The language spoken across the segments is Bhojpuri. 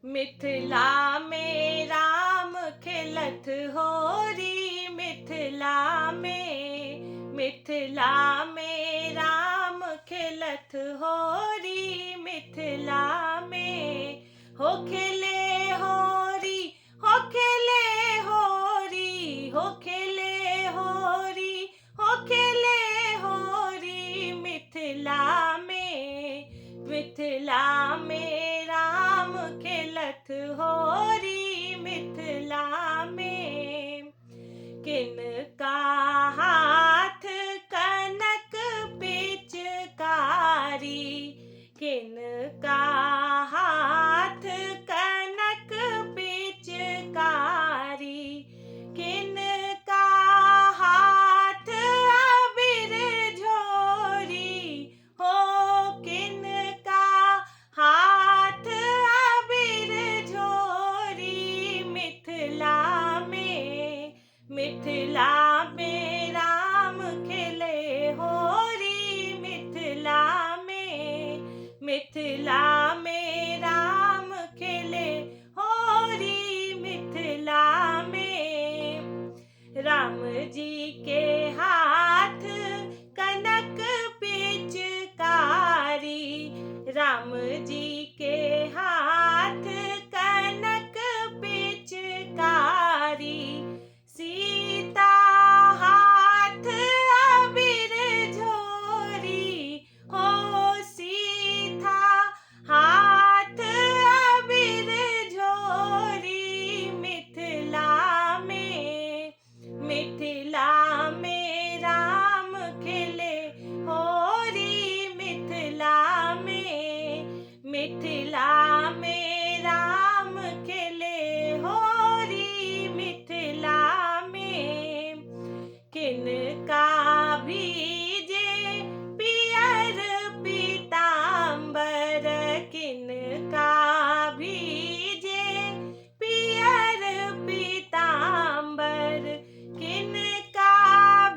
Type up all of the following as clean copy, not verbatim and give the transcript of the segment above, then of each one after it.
मिथिला में राम खेलत होरी, मिथिला में राम खेलत होरी, मिथिला में हो खेले होरी, हो खेले होरी, हो खेले होरी, हो खेले होरी, मिथिला में राम खेलत होरी, मिथिला में किनका हाथ कनक पिचकारी, किनका हाथ कनक पिचकारी, किनका हाथ अबीर झोरी, हो किनका हाथ अबीर झोरी, मिथिला में राम खेले होरी, मिथिला में राम खेले होरी, मिथिला में राम जी के हाथ कनक पिचकारी, राम जी के हाथ कनक पिचकारी, सीता हाथ अबीर झोरी, हो सीता हाथ अबीर झोरी, मिथिला में राम खेले होरी, मिथिला में राम खेले होरी, मिथिला में किनका भीजे पियर पीतांबर, किनका भीजे पियर पीतांबर, किनका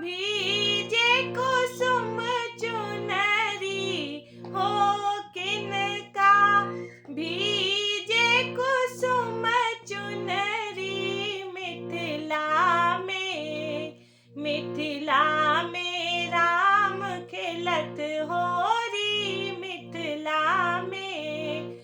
भीजे कुसुम चुनरी, हो किनका भीजे कुसुम चुनरी, मिथिला में राम खेलत होरी, मिथिला में